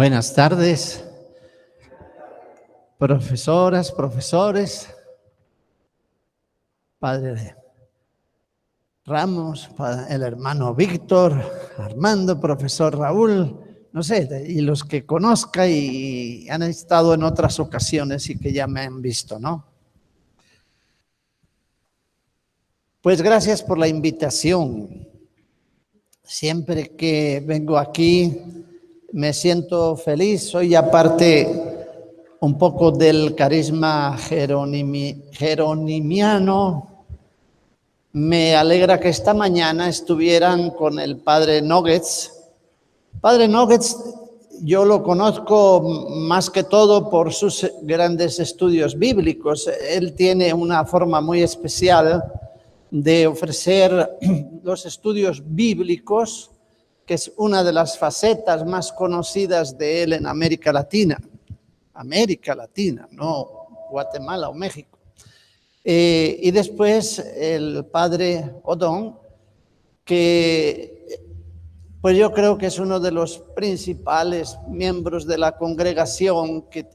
Buenas tardes, profesoras, profesores, padre Ramos, el hermano Víctor, Armando, profesor Raúl, no sé, y los que conozca y han estado en otras ocasiones y que ya me han visto, ¿no? Pues gracias por la invitación. Siempre que vengo aquí me siento feliz, soy aparte un poco del carisma jeronimiano. Me alegra que esta mañana estuvieran con el padre Nuggets. Padre Nuggets, yo lo conozco más que todo por sus grandes estudios bíblicos. Él tiene una forma muy especial de ofrecer los estudios bíblicos, que es una de las facetas más conocidas de él en América Latina. América Latina, no Guatemala o México. Y después el padre Odón, que pues yo creo que es uno de los principales miembros de la congregación, que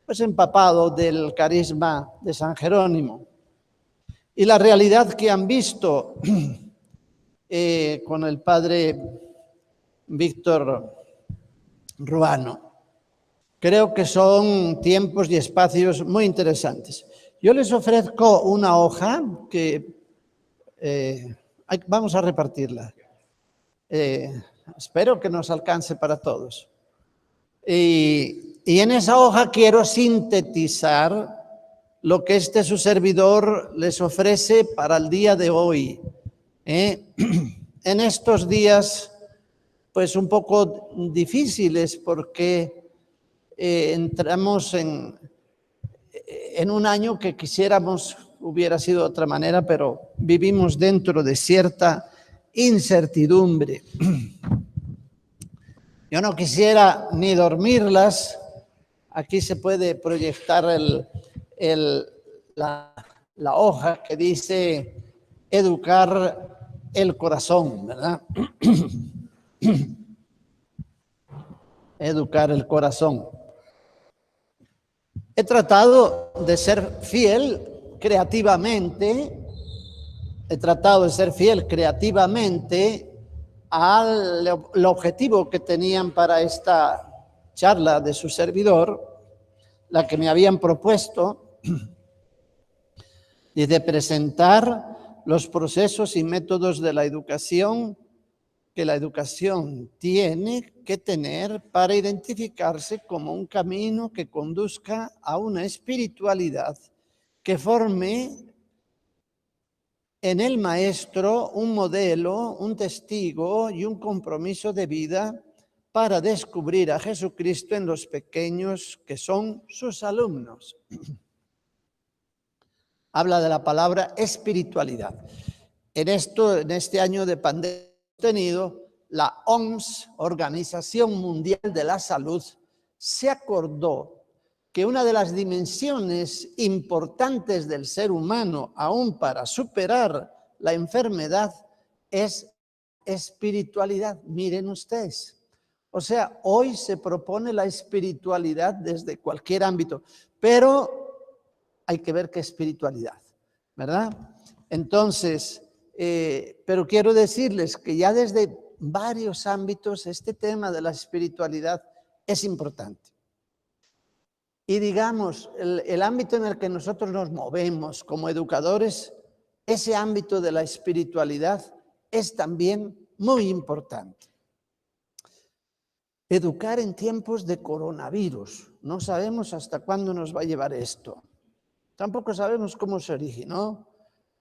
pues empapado del carisma de San Jerónimo. Y la realidad que han visto con el padre Víctor Ruano, creo que son tiempos y espacios muy interesantes. Yo les ofrezco una hoja que vamos a repartirla. Espero que nos alcance para todos. Y en esa hoja quiero sintetizar lo que su servidor les ofrece para el día de hoy. En estos días, pues un poco difíciles, porque entramos en un año que quisiéramos hubiera sido de otra manera, pero vivimos dentro de cierta incertidumbre. Yo no quisiera ni dormirlas. Aquí se puede proyectar la hoja que dice educar el corazón, ¿verdad? Educar el corazón. He tratado de ser fiel creativamente, al objetivo que tenían para esta charla de su servidor, la que me habían propuesto, y de presentar los procesos y métodos de la educación que la educación tiene que tener para identificarse como un camino que conduzca a una espiritualidad que forme en el maestro un modelo, un testigo y un compromiso de vida para descubrir a Jesucristo en los pequeños que son sus alumnos. Habla de la palabra espiritualidad. En este año de pandemia tenido, la OMS, Organización Mundial de la Salud, se acordó que una de las dimensiones importantes del ser humano, aún para superar la enfermedad, es espiritualidad. Miren ustedes. O sea, hoy se propone la espiritualidad desde cualquier ámbito, pero hay que ver qué espiritualidad, ¿verdad? Entonces, pero quiero decirles que ya desde varios ámbitos este tema de la espiritualidad es importante. Y digamos, el ámbito en el que nosotros nos movemos como educadores, ese ámbito de la espiritualidad es también muy importante. Educar en tiempos de coronavirus. No sabemos hasta cuándo nos va a llevar esto. Tampoco sabemos cómo se originó.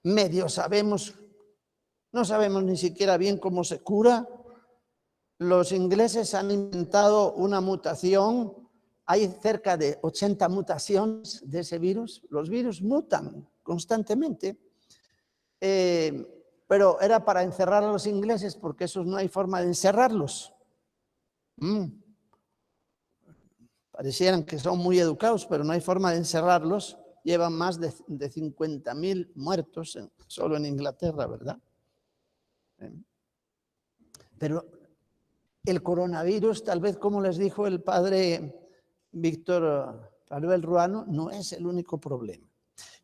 Medio sabemos, no sabemos ni siquiera bien cómo se cura. Los ingleses han inventado una mutación. Hay cerca de 80 mutaciones de ese virus. Los virus mutan constantemente. Pero era para encerrar a los ingleses, porque esos no hay forma de encerrarlos. Parecieran que son muy educados, pero no hay forma de encerrarlos. Llevan más de 50.000 muertos solo en Inglaterra, ¿verdad? Pero el coronavirus, tal vez como les dijo el padre Víctor Manuel Ruano, no es el único problema.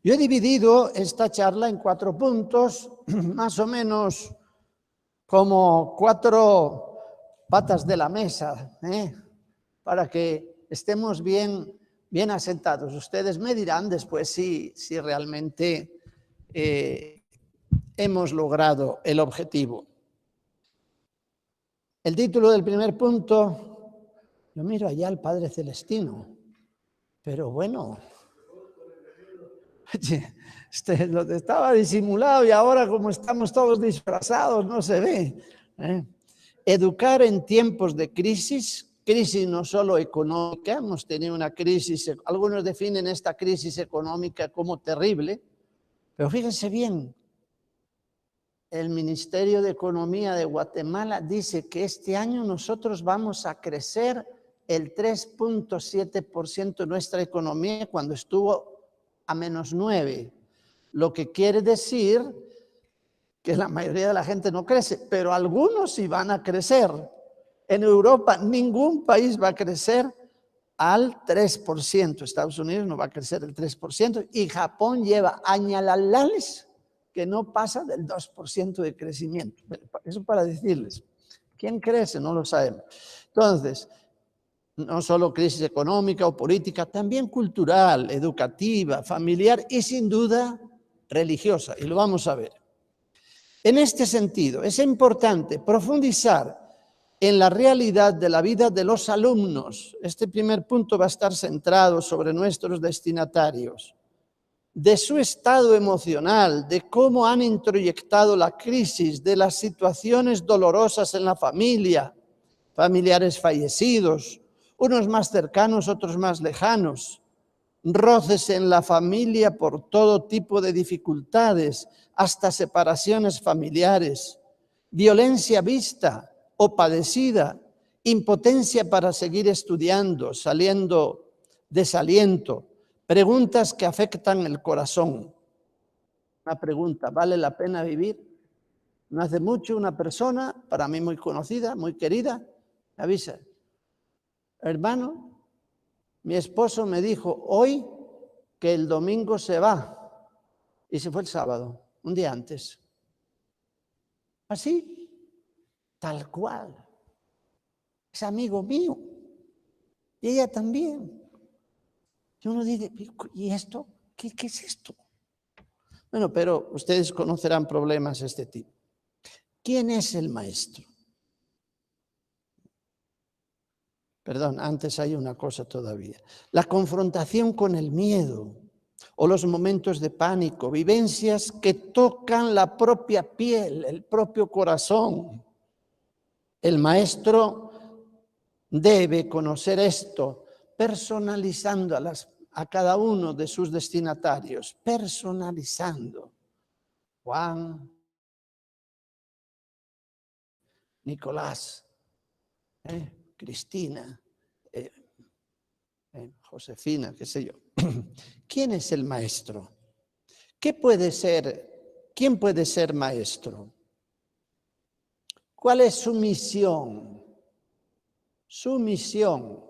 Yo he dividido esta charla en 4 puntos, más o menos como 4 patas de la mesa, para que estemos bien asentados. Ustedes me dirán después si realmente hemos logrado el objetivo. El título del primer punto, yo miro allá al Padre Celestino, pero bueno, lo estaba disimulado y ahora como estamos todos disfrazados no se ve. Educar en tiempos de crisis no solo económica, hemos tenido una crisis, algunos definen esta crisis económica como terrible, pero fíjense bien, el Ministerio de Economía de Guatemala dice que este año nosotros vamos a crecer el 3.7% nuestra economía cuando estuvo a -9%, lo que quiere decir que la mayoría de la gente no crece, pero algunos sí van a crecer. En Europa ningún país va a crecer al 3%, Estados Unidos no va a crecer el 3% y Japón lleva añalales que no pasa del 2% de crecimiento. Eso para decirles, ¿quién crece? No lo sabemos. Entonces, no solo crisis económica o política, también cultural, educativa, familiar y sin duda religiosa, y lo vamos a ver. En este sentido, es importante profundizar en la realidad de la vida de los alumnos. Este primer punto va a estar centrado sobre nuestros destinatarios, de su estado emocional, de cómo han introyectado la crisis, de las situaciones dolorosas en la familia, familiares fallecidos, unos más cercanos, otros más lejanos, roces en la familia por todo tipo de dificultades, hasta separaciones familiares, violencia vista o padecida, impotencia para seguir estudiando, saliendo desaliento, preguntas que afectan el corazón. Una pregunta, ¿vale la pena vivir? No hace mucho una persona, para mí muy conocida, muy querida, me avisa, hermano, mi esposo me dijo hoy que el domingo se va y se fue el sábado, un día antes. Así, tal cual. Es amigo mío. Y ella también. Y uno dice, ¿y esto? ¿Qué es esto? Bueno, pero ustedes conocerán problemas de este tipo. ¿Quién es el maestro? Perdón, antes hay una cosa todavía. La confrontación con el miedo o los momentos de pánico, vivencias que tocan la propia piel, el propio corazón. El maestro debe conocer esto, personalizando a cada uno de sus destinatarios, personalizando. Juan, Nicolás, Cristina, Josefina, qué sé yo. ¿Quién es el maestro? ¿Quién puede ser maestro? ¿Cuál es su misión? Su misión,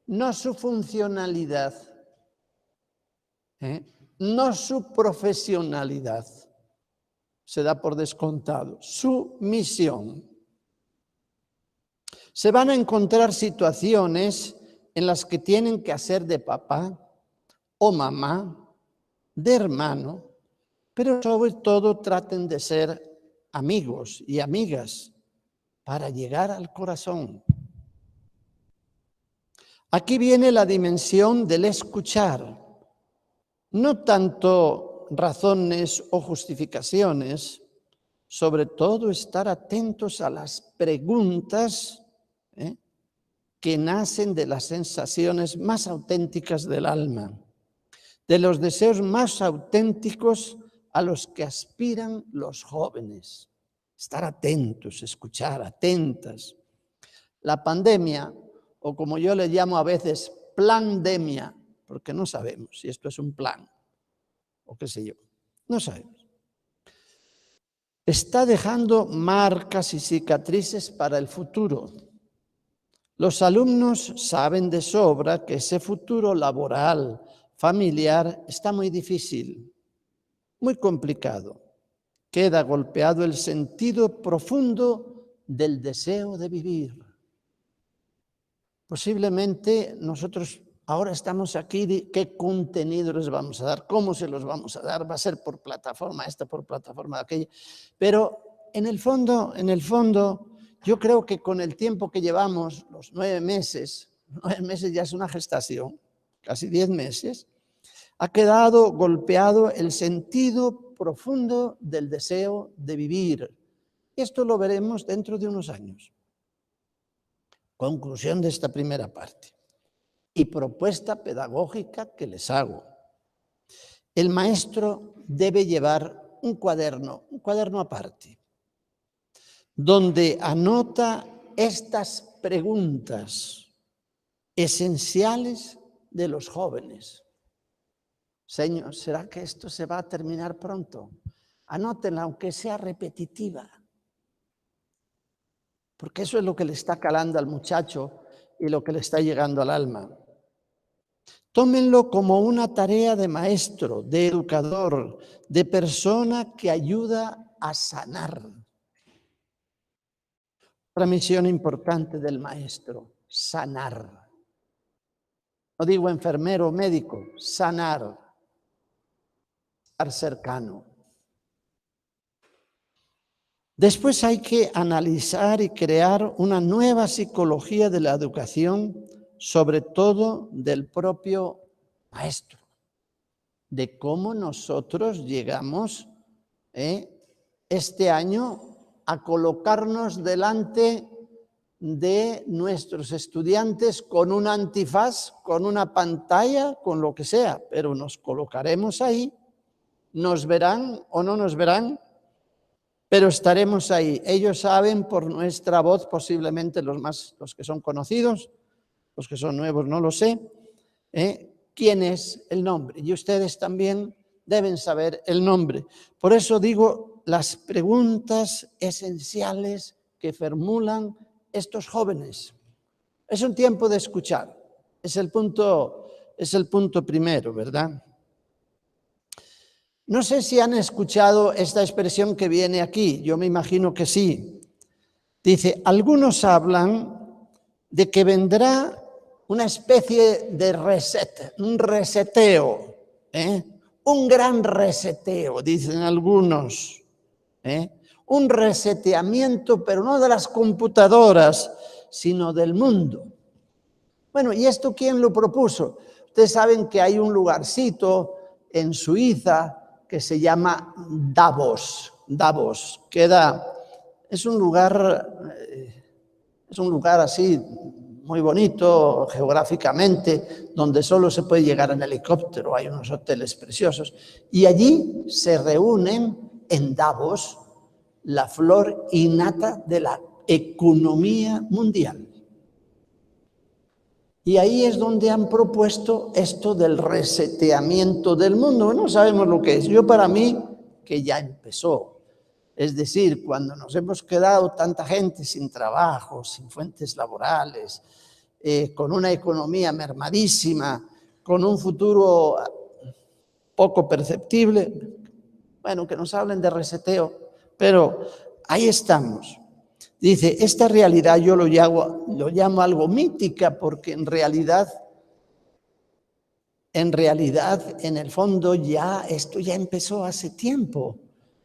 no su funcionalidad, no su profesionalidad, se da por descontado, su misión. Se van a encontrar situaciones en las que tienen que hacer de papá o mamá, de hermano, pero sobre todo traten de ser amigos y amigas para llegar al corazón. Aquí viene la dimensión del escuchar, no tanto razones o justificaciones, sobre todo estar atentos a las preguntas que nacen de las sensaciones más auténticas del alma, de los deseos más auténticos a los que aspiran los jóvenes. Estar atentos, escuchar, atentas. La pandemia, o como yo le llamo a veces, plandemia, porque no sabemos si esto es un plan o qué sé yo, no sabemos. está dejando marcas y cicatrices para el futuro. Los alumnos saben de sobra que ese futuro laboral, familiar, está muy difícil, muy complicado. Queda golpeado el sentido profundo del deseo de vivir. Posiblemente nosotros ahora estamos aquí, ¿qué contenido les vamos a dar? ¿Cómo se los vamos a dar? ¿Va a ser por plataforma esta, por plataforma aquella? Pero en el fondo, yo creo que con el tiempo que llevamos, los 9 meses ya es una gestación, casi 10 meses, ha quedado golpeado el sentido profundo del deseo de vivir. Y esto lo veremos dentro de unos años. Conclusión de esta primera parte. Y propuesta pedagógica que les hago. El maestro debe llevar un cuaderno aparte, donde anota estas preguntas esenciales de los jóvenes. Señor, ¿será que esto se va a terminar pronto? Anótenla, aunque sea repetitiva. Porque eso es lo que le está calando al muchacho y lo que le está llegando al alma. Tómenlo como una tarea de maestro, de educador, de persona que ayuda a sanar. Otra misión importante del maestro, sanar. No digo enfermero o médico, sanar, estar cercano. Después hay que analizar y crear una nueva psicología de la educación, sobre todo del propio maestro, de cómo nosotros llegamos este año a colocarnos delante de nuestros estudiantes con un antifaz, con una pantalla, con lo que sea, pero nos colocaremos ahí, nos verán o no nos verán, pero estaremos ahí. Ellos saben por nuestra voz, posiblemente los que son conocidos, los que son nuevos no lo sé, quién es el nombre. Y ustedes también deben saber el nombre. Por eso digo las preguntas esenciales que formulan estos jóvenes. Es un tiempo de escuchar. Es el punto primero, ¿verdad? No sé si han escuchado esta expresión que viene aquí, yo me imagino que sí. Dice, algunos hablan de que vendrá una especie de reset, un reseteo, un gran reseteo, dicen algunos. Un reseteamiento, pero no de las computadoras, sino del mundo. Bueno, ¿y esto quién lo propuso? Ustedes saben que hay un lugarcito en Suiza que se llama Davos. Davos, es un lugar así muy bonito geográficamente, donde solo se puede llegar en helicóptero, hay unos hoteles preciosos, y allí se reúnen en Davos la flor innata de la economía mundial. Y ahí es donde han propuesto esto del reseteamiento del mundo. No sabemos lo que es. Yo para mí, que ya empezó. Es decir, cuando nos hemos quedado tanta gente sin trabajo, sin fuentes laborales, con una economía mermadísima, con un futuro poco perceptible, bueno, que nos hablen de reseteo, pero ahí estamos. Dice, esta realidad yo lo llamo algo mítica porque en realidad, en el fondo esto ya empezó hace tiempo.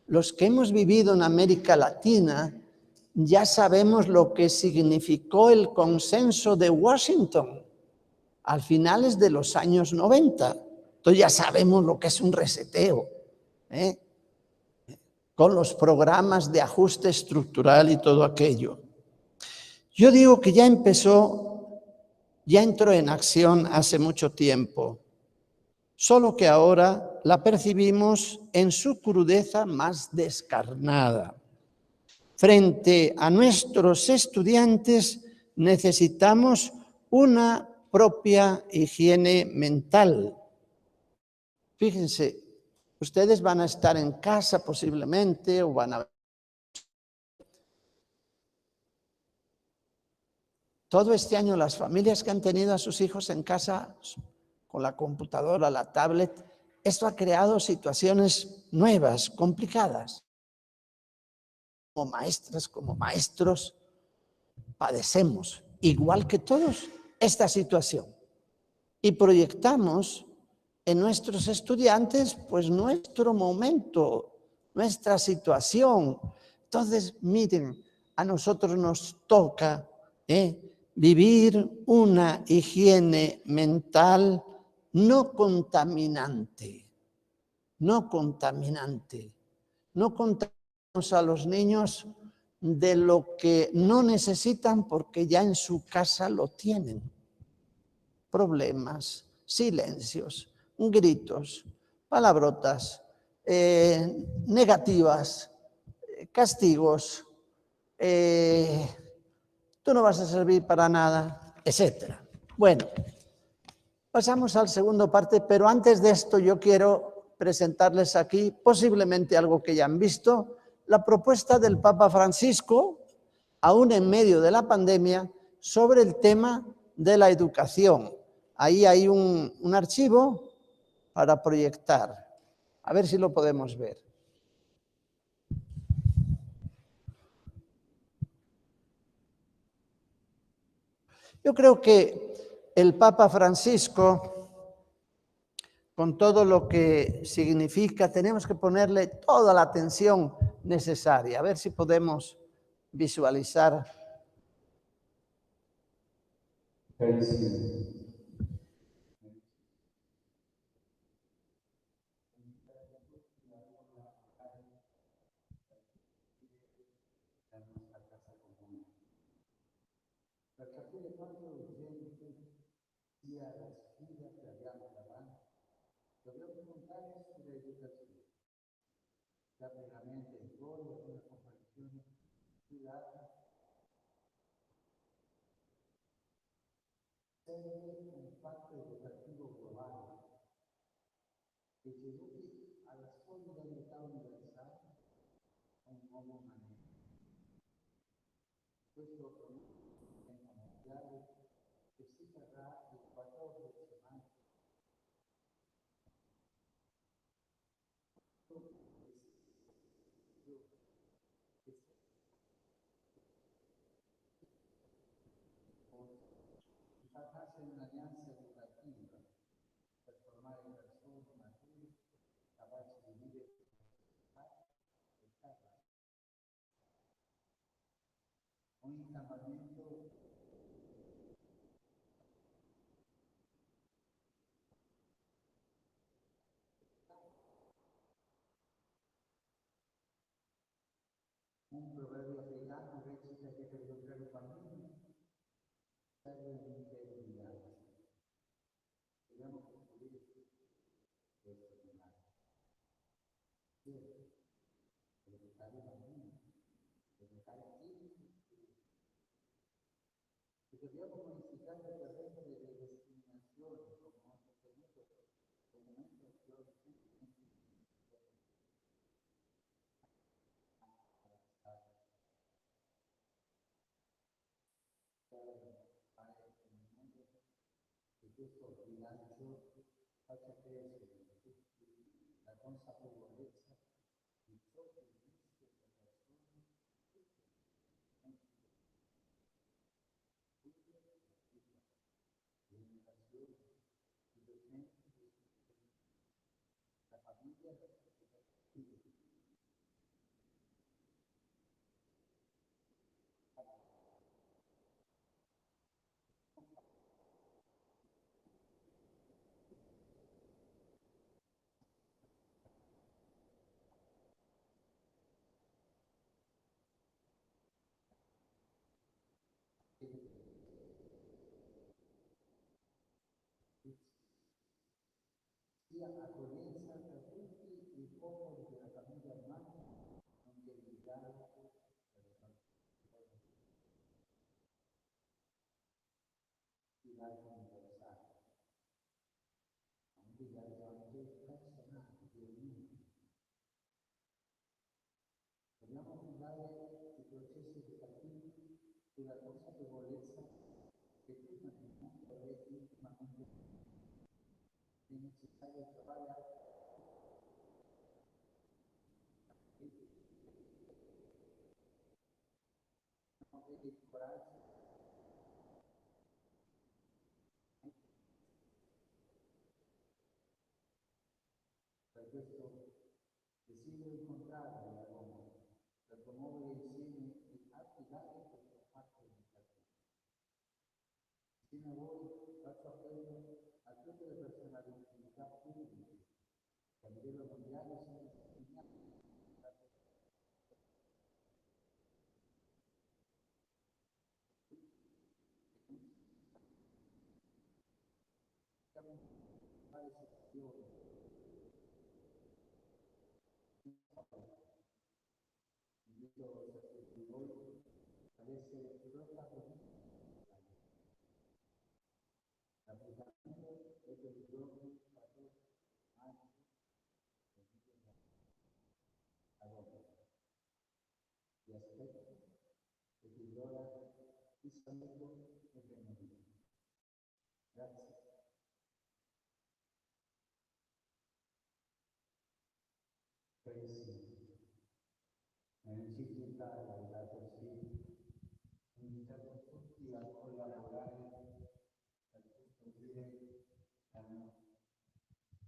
Los que hemos vivido en América Latina ya sabemos lo que significó el consenso de Washington a finales de los años 90. Entonces ya sabemos lo que es un reseteo, con los programas de ajuste estructural y todo aquello. Yo digo que ya entró en acción hace mucho tiempo, solo que ahora la percibimos en su crudeza más descarnada. Frente a nuestros estudiantes necesitamos una propia higiene mental. Fíjense, ustedes van a estar en casa posiblemente o van a Todo este año las familias que han tenido a sus hijos en casa con la computadora, la tablet, esto ha creado situaciones nuevas, complicadas. Como maestras, como maestros, padecemos, igual que todos, esta situación. Y proyectamos en nuestros estudiantes, pues, nuestro momento, nuestra situación. Entonces, miren, a nosotros nos toca vivir una higiene mental no contaminante, no contaminante. No contaminamos a los niños de lo que no necesitan porque ya en su casa lo tienen. Problemas, silencios, gritos, palabrotas, negativas, castigos, tú no vas a servir para nada, etc. Bueno, pasamos al segundo parte, pero antes de esto yo quiero presentarles aquí, posiblemente algo que ya han visto, la propuesta del Papa Francisco, aún en medio de la pandemia, sobre el tema de la educación. Ahí hay un archivo para proyectar. A ver si lo podemos ver. Yo creo que el Papa Francisco, con todo lo que significa, tenemos que ponerle toda la atención necesaria. A ver si podemos visualizar.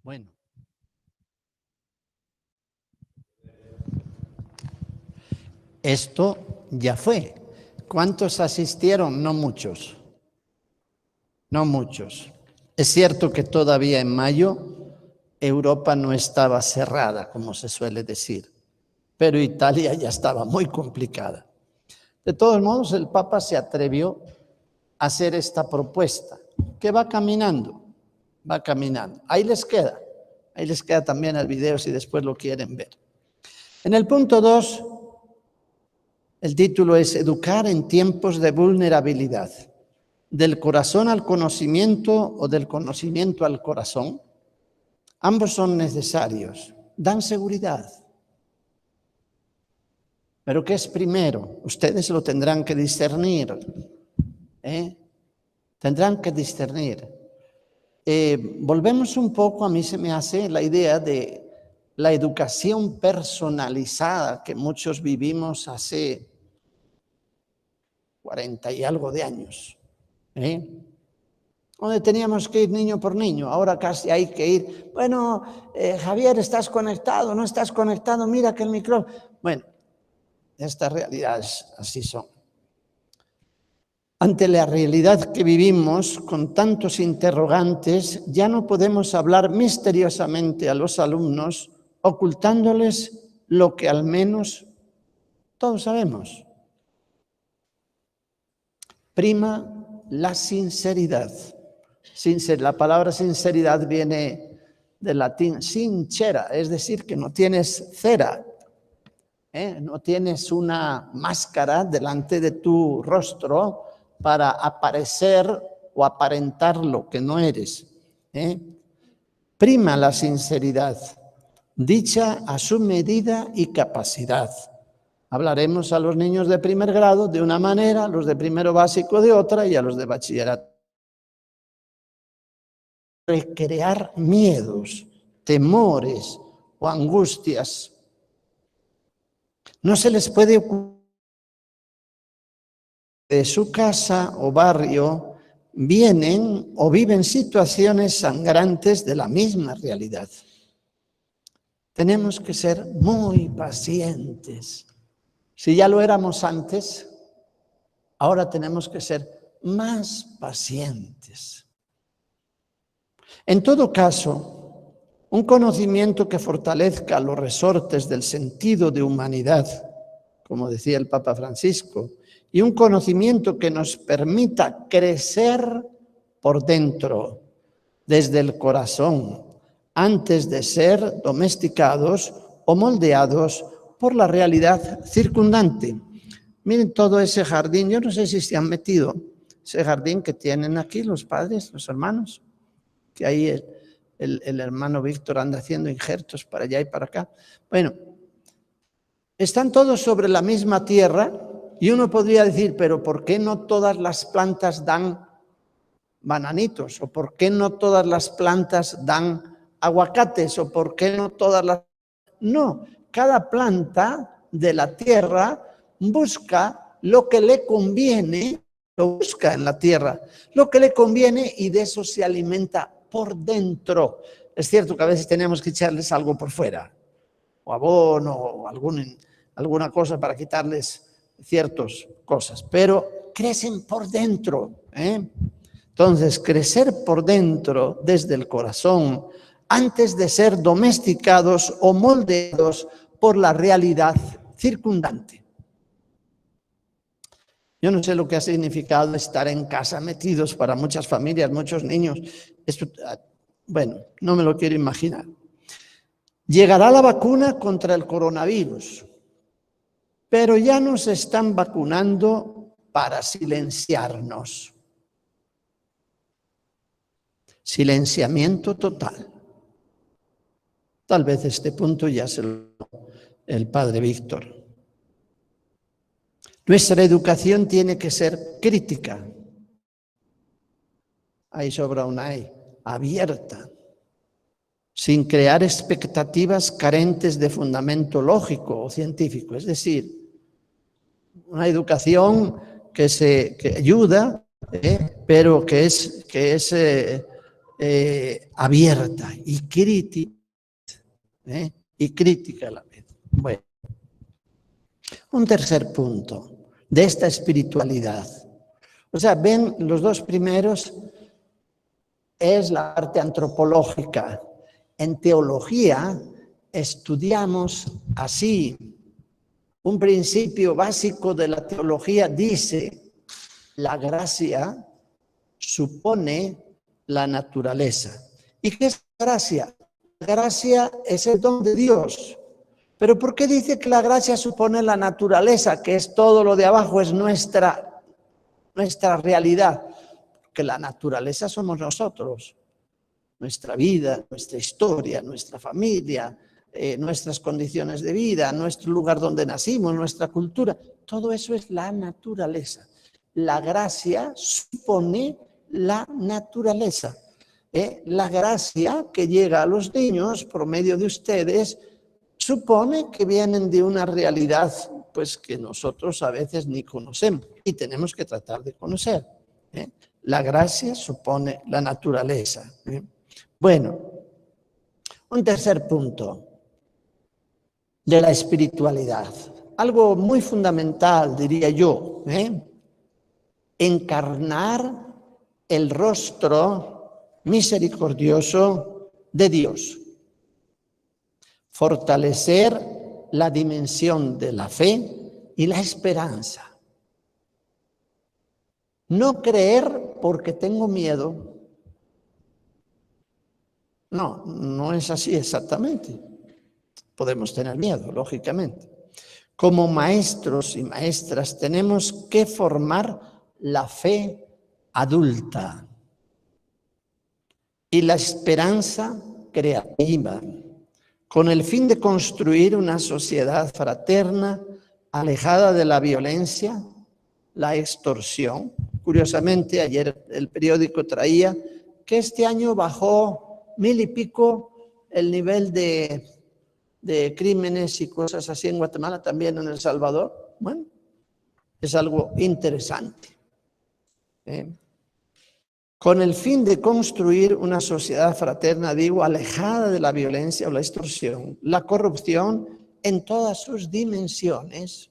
Bueno. Esto ya fue. ¿Cuántos asistieron? No muchos. No muchos. Es cierto que todavía en mayo Europa no estaba cerrada, como se suele decir, pero Italia ya estaba muy complicada. De todos modos, el Papa se atrevió a hacer esta propuesta, que va caminando, va caminando. Ahí les queda también el video si después lo quieren ver. En el punto 2, el título es Educar en tiempos de vulnerabilidad. Del corazón al conocimiento o del conocimiento al corazón. Ambos son necesarios, dan seguridad. Pero ¿qué es primero? Ustedes lo tendrán que discernir. Tendrán que discernir. Volvemos un poco, a mí se me hace la idea de la educación personalizada que muchos vivimos hace 40 y algo de años. Donde teníamos que ir niño por niño, ahora casi hay que ir, bueno, Javier, ¿estás conectado? ¿No estás conectado? Mira que el micrófono. Bueno, estas realidades así son. Ante la realidad que vivimos, con tantos interrogantes, ya no podemos hablar misteriosamente a los alumnos, ocultándoles lo que al menos todos sabemos. Prima la sinceridad. La palabra sinceridad viene del latín sincera, es decir, que no tienes cera, no tienes una máscara delante de tu rostro para aparecer o aparentar lo que no eres. Prima la sinceridad, dicha a su medida y capacidad. Hablaremos a los niños de primer grado de una manera, a los de primero básico de otra y a los de bachillerato. Recrear miedos, temores o angustias. No se les puede ocurrir de su casa o barrio vienen o viven situaciones sangrantes de la misma realidad. Tenemos que ser muy pacientes. Si ya lo éramos antes, ahora tenemos que ser más pacientes. En todo caso, un conocimiento que fortalezca los resortes del sentido de humanidad, como decía el Papa Francisco, y un conocimiento que nos permita crecer por dentro, desde el corazón, antes de ser domesticados o moldeados por la realidad circundante. Miren todo ese jardín, yo no sé si se han metido, ese jardín que tienen aquí los padres, los hermanos, que ahí el hermano Víctor anda haciendo injertos para allá y para acá. Bueno, están todos sobre la misma tierra y uno podría decir, pero ¿por qué no todas las plantas dan bananitos? ¿O por qué no todas las plantas dan aguacates? ¿O por qué no todas las... No, cada planta de la tierra busca lo que le conviene, lo busca en la tierra, lo que le conviene y de eso se alimenta por dentro. Es cierto que a veces tenemos que echarles algo por fuera, o abono, o alguna cosa para quitarles ciertas cosas, pero crecen por dentro. Entonces, crecer por dentro desde el corazón, antes de ser domesticados o moldeados por la realidad circundante. Yo no sé lo que ha significado estar en casa metidos para muchas familias, muchos niños. Esto, bueno, no me lo quiero imaginar. Llegará la vacuna contra el coronavirus, pero ya nos están vacunando para silenciarnos. Silenciamiento total. Tal vez este punto ya se lo el padre Víctor. Nuestra educación tiene que ser crítica. Ahí sobra una E, abierta, sin crear expectativas carentes de fundamento lógico o científico. Es decir, una educación que ayuda, pero que es abierta y crítica, y crítica a la vez. Bueno, un tercer punto de esta espiritualidad. O sea, ven, los dos primeros es la parte antropológica. En teología estudiamos así. Un principio básico de la teología dice: la gracia supone la naturaleza. ¿Y qué es gracia? La gracia es el don de Dios. ¿Pero por qué dice que la gracia supone la naturaleza, que es todo lo de abajo, es nuestra realidad? Porque la naturaleza somos nosotros, nuestra vida, nuestra historia, nuestra familia, nuestras condiciones de vida, nuestro lugar donde nacimos, nuestra cultura. Todo eso es la naturaleza. La gracia supone la naturaleza. La gracia que llega a los niños por medio de ustedes supone que vienen de una realidad pues que nosotros a veces ni conocemos y tenemos que tratar de conocer. La gracia supone la naturaleza. Bueno, un tercer punto de la espiritualidad, algo muy fundamental, diría yo, encarnar el rostro misericordioso de Dios. Fortalecer la dimensión de la fe y la esperanza. No creer porque tengo miedo. No, no es así exactamente. Podemos tener miedo, lógicamente. Como maestros y maestras tenemos que formar la fe adulta y la esperanza creativa, con el fin de construir una sociedad fraterna, alejada de la violencia, la extorsión. Curiosamente, ayer el periódico traía que este año bajó 1000 y pico el nivel de crímenes y cosas así en Guatemala, también en El Salvador. Bueno, es algo interesante. Con el fin de construir una sociedad fraterna, digo, alejada de la violencia o la extorsión, la corrupción en todas sus dimensiones.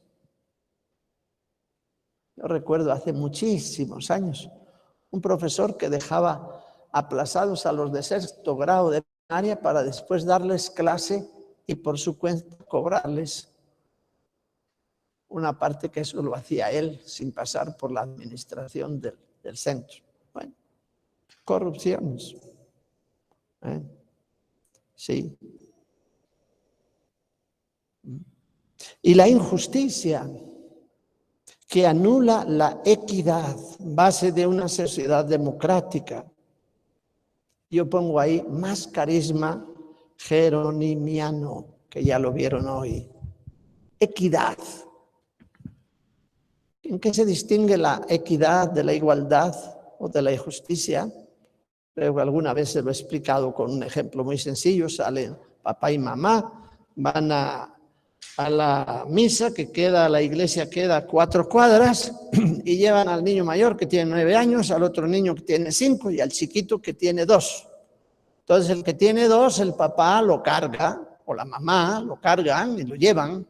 Yo recuerdo hace muchísimos años un profesor que dejaba aplazados a los de sexto grado de primaria para después darles clase y por su cuenta cobrarles una parte que eso lo hacía él sin pasar por la administración del centro. Bueno, corrupciones. Sí. Y la injusticia que anula la equidad, base de una sociedad democrática. Yo pongo ahí más carisma jeronimiano, que ya lo vieron hoy. Equidad. ¿En qué se distingue la equidad de la igualdad? o de la injusticia. Creo que alguna vez se lo he explicado con un ejemplo muy sencillo. Salen papá y mamá, van a la misa, que queda, la iglesia queda a 4 cuadras, y llevan al niño mayor que tiene 9 años, al otro niño que tiene 5 y al chiquito que tiene 2. Entonces el que tiene 2, el papá lo carga, o la mamá lo cargan y lo llevan.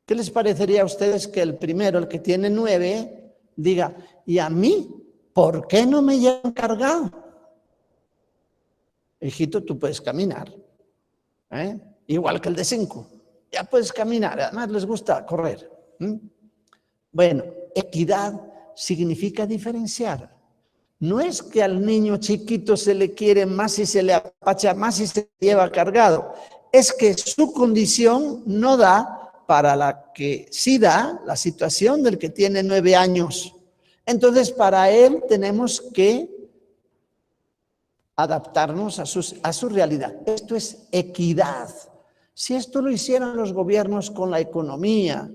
¿Qué les parecería a ustedes que el primero, el que tiene 9, diga, ¿y a mí por qué no me llevan cargado? Hijito, tú puedes caminar, igual que el de 5. Ya puedes caminar, además les gusta correr. Bueno, equidad significa diferenciar. No es que al niño chiquito se le quiere más y se le apacha más y se lleva cargado. Es que su condición no da para la que sí da la situación del que tiene 9 años. Entonces, para él tenemos que adaptarnos a su realidad. Esto es equidad. Si esto lo hicieran los gobiernos con la economía,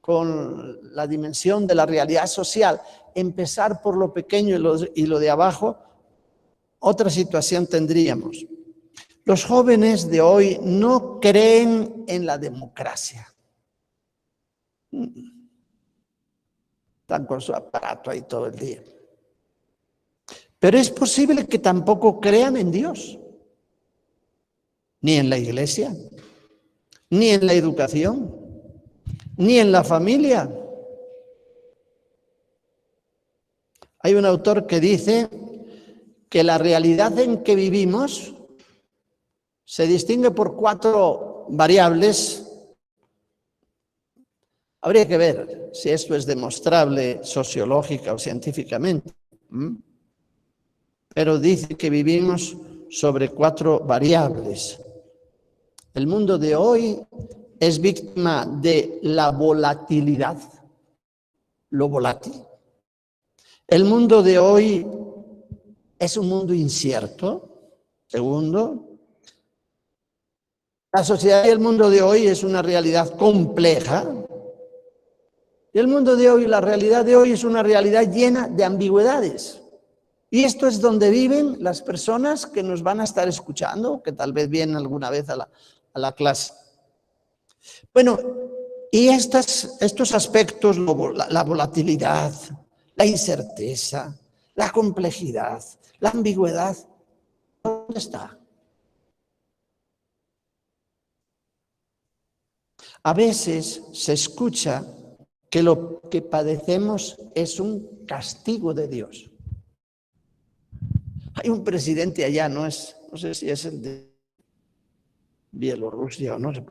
con la dimensión de la realidad social, empezar por lo pequeño y lo de abajo, otra situación tendríamos. Los jóvenes de hoy no creen en la democracia. Están con su aparato ahí todo el día. Pero es posible que tampoco crean en Dios, ni en la iglesia, ni en la educación, ni en la familia. Hay un autor que dice que la realidad en que vivimos se distingue por 4 variables. Habría que ver si esto es demostrable sociológica o científicamente. Pero dice que vivimos sobre 4 variables. El mundo de hoy es víctima de la volatilidad, lo volátil. El mundo de hoy es un mundo incierto. Segundo, la sociedad y el mundo de hoy es una realidad compleja. Y el mundo de hoy, la realidad de hoy es una realidad llena de ambigüedades. Y esto es donde viven las personas que nos van a estar escuchando, que tal vez vienen alguna vez a la clase. Bueno, y estos aspectos, la volatilidad, la incerteza, la complejidad, la ambigüedad, ¿dónde está? A veces se escucha que lo que padecemos es un castigo de Dios. Hay un presidente allá, no sé si es el de Bielorrusia o no sé.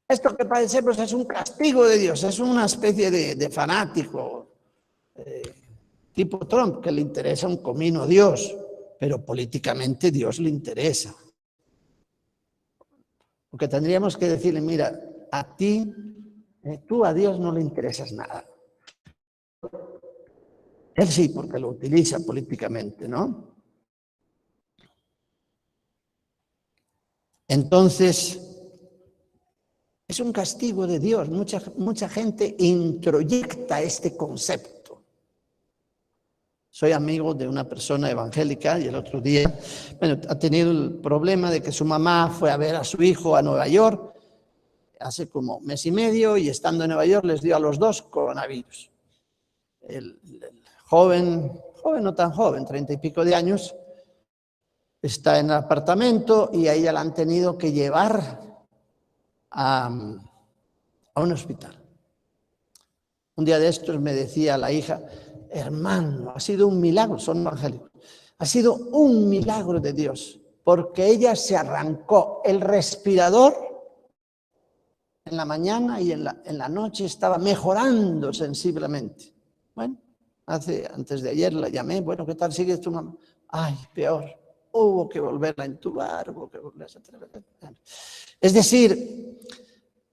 Esto que padecemos es un castigo de Dios, es una especie de fanático, tipo Trump, que le interesa un comino a Dios, pero políticamente Dios le interesa. Porque tendríamos que decirle, mira, a ti, tú a Dios no le interesas nada. Él sí, porque lo utiliza políticamente, ¿no? Entonces, es un castigo de Dios. Mucha gente introyecta este concepto. Soy amigo de una persona evangélica y el otro día, ha tenido el problema de que su mamá fue a ver a su hijo a Nueva York hace como 1 mes y medio y estando en Nueva York les dio a los 2 coronavirus. El joven no tan joven, 30 y pico de años, está en el apartamento y a ella la han tenido que llevar a un hospital. Un día de estos me decía la hija, hermano, ha sido un milagro, son evangélicos, ha sido un milagro de Dios, porque ella se arrancó el respirador en la mañana y en la noche estaba mejorando sensiblemente. Bueno, antes de ayer la llamé, bueno, ¿qué tal sigue tu mamá? Ay, peor, hubo que volverla a entubar, hubo que volverla a traer. Es decir,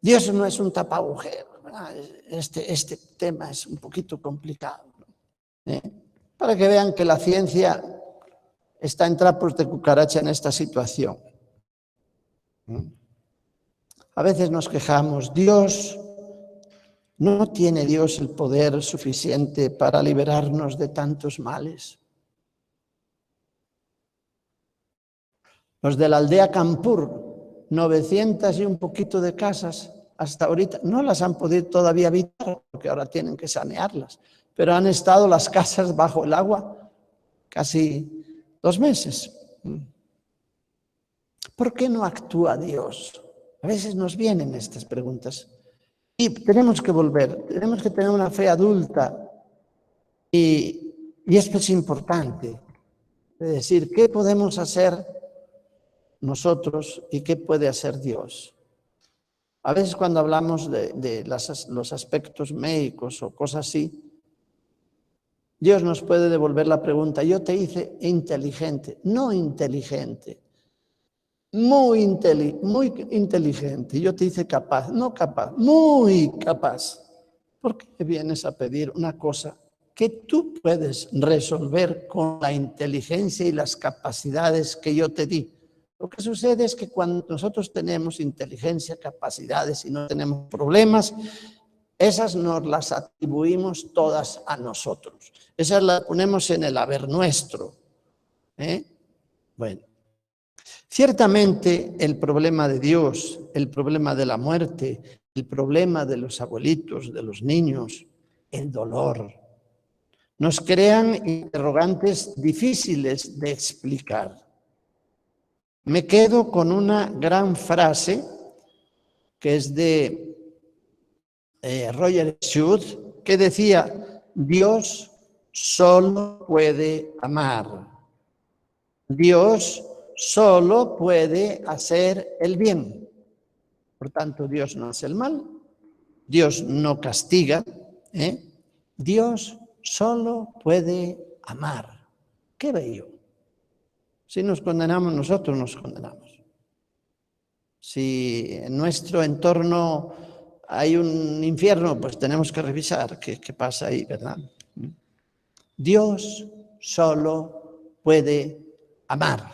Dios no es un tapagujeros, ¿verdad? Este tema es un poquito complicado, ¿no? Para que vean que la ciencia está en trapos de cucaracha en esta situación. A veces nos quejamos, Dios ¿No tiene Dios el poder suficiente para liberarnos de tantos males? Los de la aldea Campur, 900 y un poquito de casas, hasta ahorita no las han podido todavía habitar, porque ahora tienen que sanearlas, pero han estado las casas bajo el agua casi 2 meses. ¿Por qué no actúa Dios? A veces nos vienen estas preguntas. Y tenemos que volver, tenemos que tener una fe adulta. Y esto es importante. Es decir, ¿qué podemos hacer nosotros y qué puede hacer Dios? A veces cuando hablamos de los aspectos médicos o cosas así, Dios nos puede devolver la pregunta: yo te hice inteligente, no inteligente, muy inteligente. Yo te hice capaz, no capaz, muy capaz. ¿Por qué vienes a pedir una cosa que tú puedes resolver con la inteligencia y las capacidades que yo te di? Lo que sucede es que cuando nosotros tenemos inteligencia, capacidades y no tenemos problemas, esas nos las atribuimos todas a nosotros. Esas las ponemos en el haber nuestro. Bueno, ciertamente el problema de Dios, el problema de la muerte, el problema de los abuelitos, de los niños, el dolor, nos crean interrogantes difíciles de explicar. Me quedo con una gran frase que es de Roger Schultz, que decía: Dios solo puede amar. Dios solo puede hacer el bien. Por tanto, Dios no hace el mal, Dios no castiga, Dios solo puede amar. ¡Qué bello! Si nos condenamos nosotros, nos condenamos. Si en nuestro entorno hay un infierno, pues tenemos que revisar qué pasa ahí, ¿verdad? Dios solo puede amar.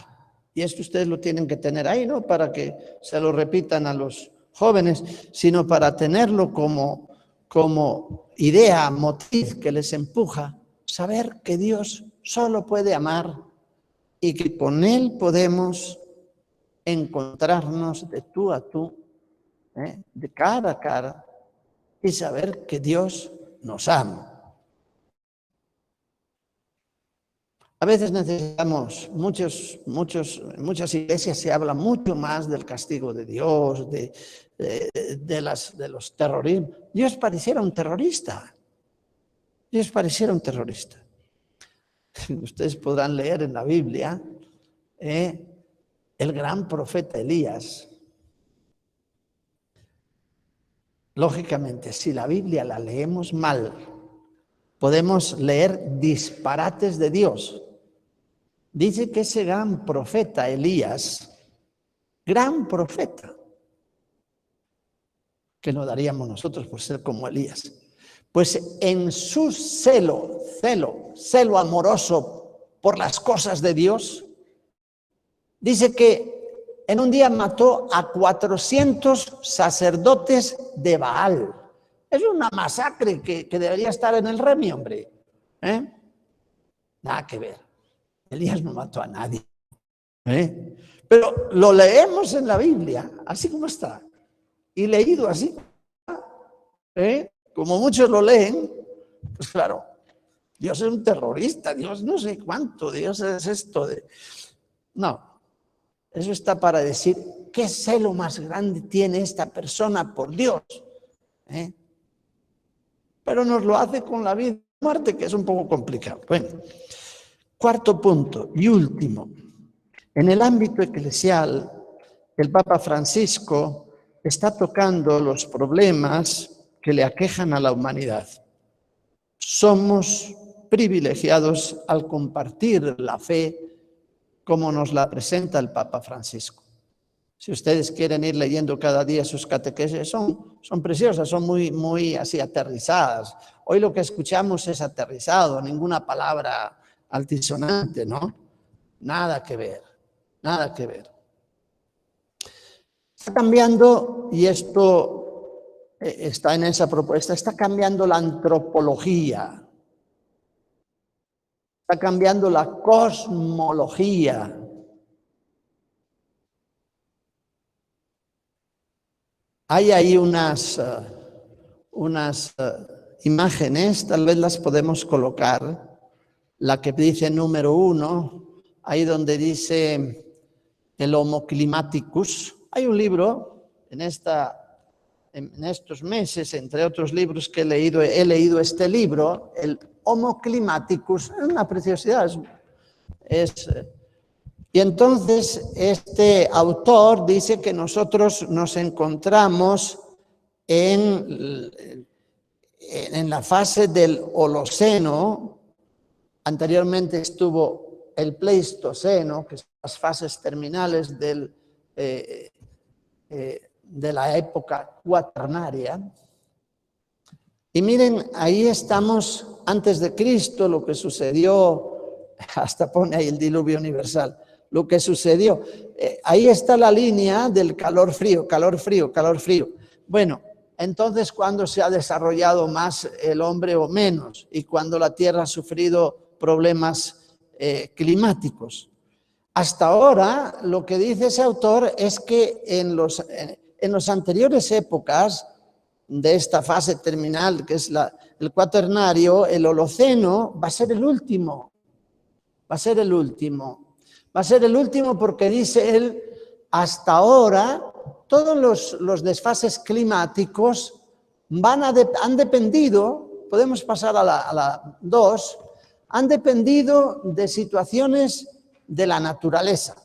Y esto ustedes lo tienen que tener ahí, no para que se lo repitan a los jóvenes, sino para tenerlo como idea, motriz que les empuja, saber que Dios solo puede amar y que con Él podemos encontrarnos de tú a tú, de cara a cara, y saber que Dios nos ama. A veces necesitamos, muchas iglesias se habla mucho más del castigo de Dios, de los terrorismos. Dios pareciera un terrorista. Dios pareciera un terrorista. Ustedes podrán leer en la Biblia el gran profeta Elías. Lógicamente, si la Biblia la leemos mal, podemos leer disparates de Dios. Dice que ese gran profeta Elías, gran profeta, que no daríamos nosotros por ser como Elías, pues en su celo amoroso por las cosas de Dios, dice que en un día mató a 400 sacerdotes de Baal. Es una masacre que debería estar en el Remi, hombre. Nada que ver. Elías no mató a nadie. Pero lo leemos en la Biblia, así como está. Y leído así, como muchos lo leen, pues claro, Dios es un terrorista, Dios no sé cuánto, Dios es esto de... No, eso está para decir, ¿qué celo más grande tiene esta persona por Dios? Pero nos lo hace con la vida y la muerte, que es un poco complicado. Bueno, cuarto punto y último. En el ámbito eclesial, el Papa Francisco está tocando los problemas que le aquejan a la humanidad. Somos privilegiados al compartir la fe como nos la presenta el Papa Francisco. Si ustedes quieren ir leyendo cada día sus catequesis, son preciosas, son muy así aterrizadas. Hoy lo que escuchamos es aterrizado, ninguna palabra altisonante, ¿no? Nada que ver, nada que ver. Está cambiando, y esto está en esa propuesta, está cambiando la antropología, está cambiando la cosmología. Hay ahí unas imágenes, tal vez las podemos colocar. La que dice número 1, ahí donde dice el Homo Climaticus. Hay un libro en estos meses, entre otros libros que he leído este libro, el Homo Climaticus, es una preciosidad. Y entonces este autor dice que nosotros nos encontramos en la fase del Holoceno. Anteriormente estuvo el Pleistoceno, que son las fases terminales de la época cuaternaria. Y miren, ahí estamos antes de Cristo, lo que sucedió, hasta pone ahí el diluvio universal, lo que sucedió. Ahí está la línea del calor frío, calor frío, calor frío. Bueno, entonces, ¿cuándo se ha desarrollado más el hombre o menos? Y cuando la Tierra ha sufrido problemas climáticos. Hasta ahora, lo que dice ese autor es que en las anteriores épocas de esta fase terminal, que es el cuaternario, el Holoceno va a ser el último. Va a ser el último. Va a ser el último porque dice él, hasta ahora, todos los desfases climáticos han dependido, podemos pasar a la 2, han dependido de situaciones de la naturaleza.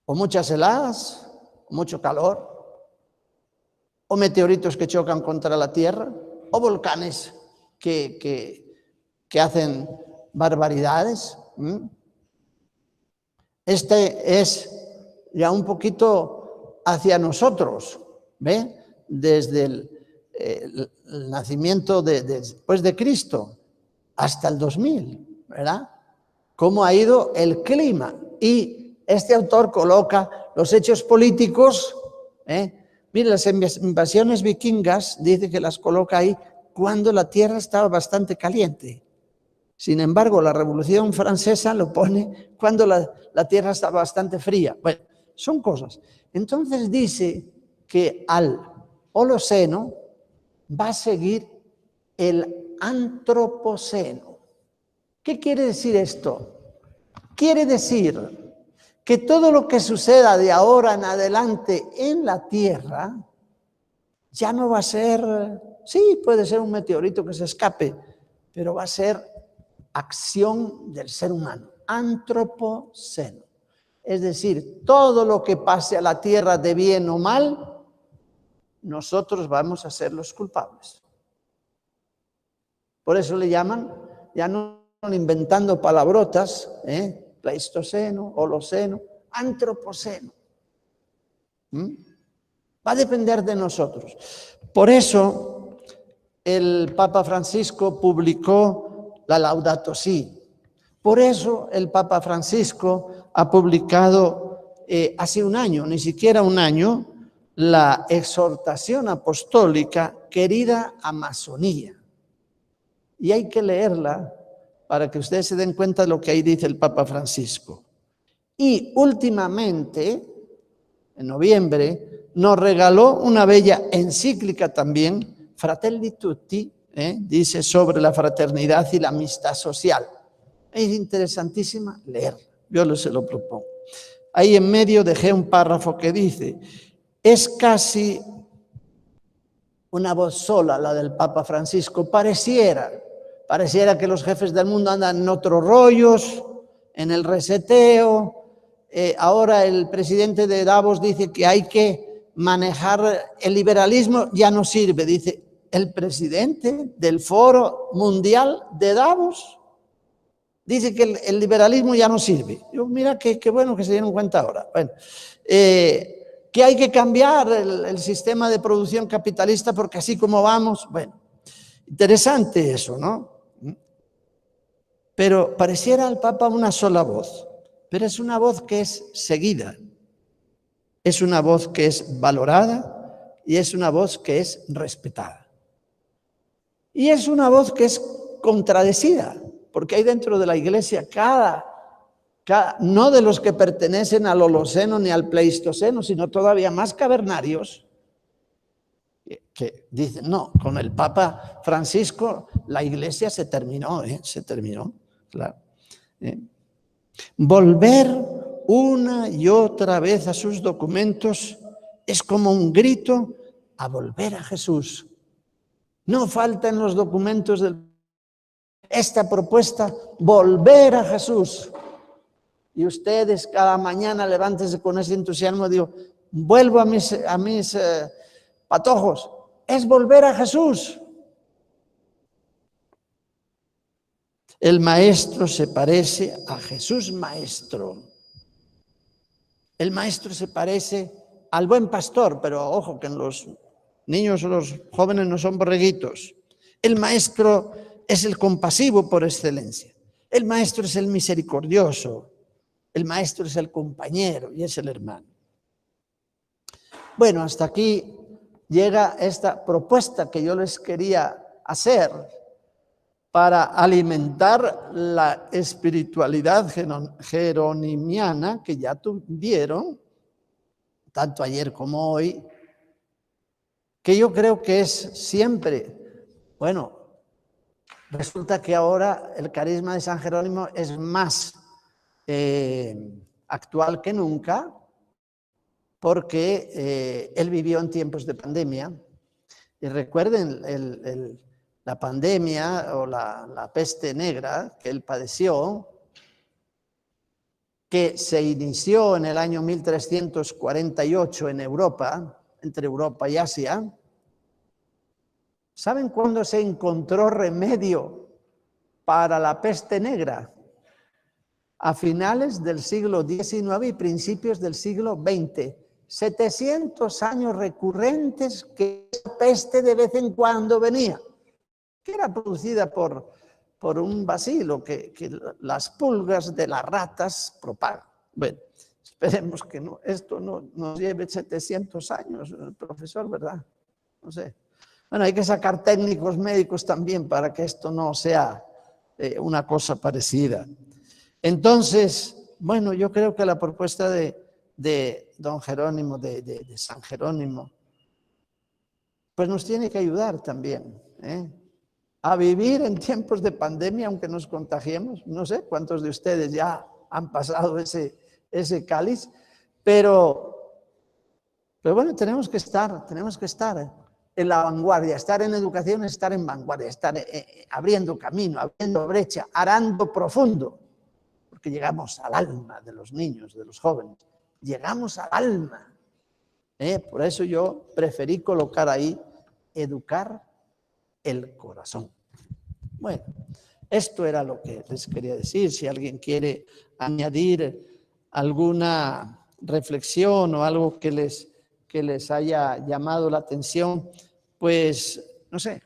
O muchas heladas, mucho calor, o meteoritos que chocan contra la Tierra, o volcanes que hacen barbaridades. Este es ya un poquito hacia nosotros, ¿ve? Desde el nacimiento después de Cristo hasta el 2000, ¿verdad? Cómo ha ido el clima. Y este autor coloca los hechos políticos, mire, las invasiones vikingas, dice que las coloca ahí cuando la tierra estaba bastante caliente. Sin embargo, la Revolución Francesa lo pone cuando la tierra estaba bastante fría. Bueno, son cosas. Entonces dice que al Holoceno va a seguir el Antropoceno. ¿Qué quiere decir esto? Quiere decir que todo lo que suceda de ahora en adelante en la Tierra ya no va a ser, sí, puede ser un meteorito que se escape, pero va a ser acción del ser humano, antropoceno. Es decir, todo lo que pase a la Tierra de bien o mal, nosotros vamos a ser los culpables. Por eso le llaman, ya no inventando palabrotas, Pleistoceno, Holoceno, Antropoceno. Va a depender de nosotros. Por eso el Papa Francisco publicó la Laudato Si. Por eso el Papa Francisco ha publicado hace un año, ni siquiera un año, la exhortación apostólica Querida Amazonía. Y hay que leerla para que ustedes se den cuenta de lo que ahí dice el Papa Francisco. Y últimamente, en noviembre, nos regaló una bella encíclica también, Fratelli Tutti, dice sobre la fraternidad y la amistad social. Es interesantísima leerla, yo se lo propongo. Ahí en medio dejé un párrafo que dice, es casi una voz sola la del Papa Francisco, pareciera que los jefes del mundo andan en otros rollos, en el reseteo. Ahora el presidente de Davos dice que hay que manejar el liberalismo, ya no sirve, dice el presidente del Foro Mundial de Davos. Dice que el liberalismo ya no sirve. Yo, mira qué bueno que se dieron cuenta ahora. Bueno, que hay que cambiar el sistema de producción capitalista porque así como vamos, bueno, interesante eso, ¿no? Pero pareciera al Papa una sola voz, pero es una voz que es seguida es una voz que es valorada y es una voz que es respetada. Y es una voz que es contradecida, porque hay dentro de la iglesia no de los que pertenecen al Holoceno ni al Pleistoceno, sino todavía más cavernarios, que dicen, no, con el Papa Francisco la iglesia se terminó, claro. Volver una y otra vez a sus documentos es como un grito a volver a Jesús. No falta en los documentos esta propuesta, volver a Jesús. Y ustedes cada mañana levántense con ese entusiasmo, digo, vuelvo a mis patojos, es volver a Jesús. El maestro se parece a Jesús maestro. El maestro se parece al buen pastor, pero ojo que los niños o los jóvenes no son borreguitos. El maestro es el compasivo por excelencia. El maestro es el misericordioso. El maestro es el compañero y es el hermano. Bueno, hasta aquí llega esta propuesta que yo les quería hacer para alimentar la espiritualidad jeronimiana que ya tuvieron, tanto ayer como hoy, que yo creo que es siempre, bueno, resulta que ahora el carisma de San Jerónimo es más actual que nunca, porque él vivió en tiempos de pandemia. Y recuerden la pandemia o la peste negra que él padeció, que se inició en el año 1348 en Europa, entre Europa y Asia. ¿Saben cuándo se encontró remedio para la peste negra? A finales del siglo XIX y principios del siglo XX. 700 años recurrentes que esa peste de vez en cuando venía, que era producida por un bacilo que las pulgas de las ratas propagan. Bueno, esperemos que esto no nos lleve 700 años, profesor, ¿verdad? No sé. Bueno, hay que sacar técnicos médicos también para que esto no sea una cosa parecida. Entonces, bueno, yo creo que la propuesta de don Jerónimo, de San Jerónimo, pues nos tiene que ayudar también, a vivir en tiempos de pandemia, aunque nos contagiemos. No sé cuántos de ustedes ya han pasado ese cáliz, pero bueno, tenemos que estar en la vanguardia. Estar en educación es estar en vanguardia, estar abriendo camino, abriendo brecha, arando profundo, porque llegamos al alma de los niños, de los jóvenes. Llegamos al alma. Por eso yo preferí colocar ahí, educar el corazón. Bueno, esto era lo que les quería decir. Si alguien quiere añadir alguna reflexión o algo que les haya llamado la atención, pues, no sé,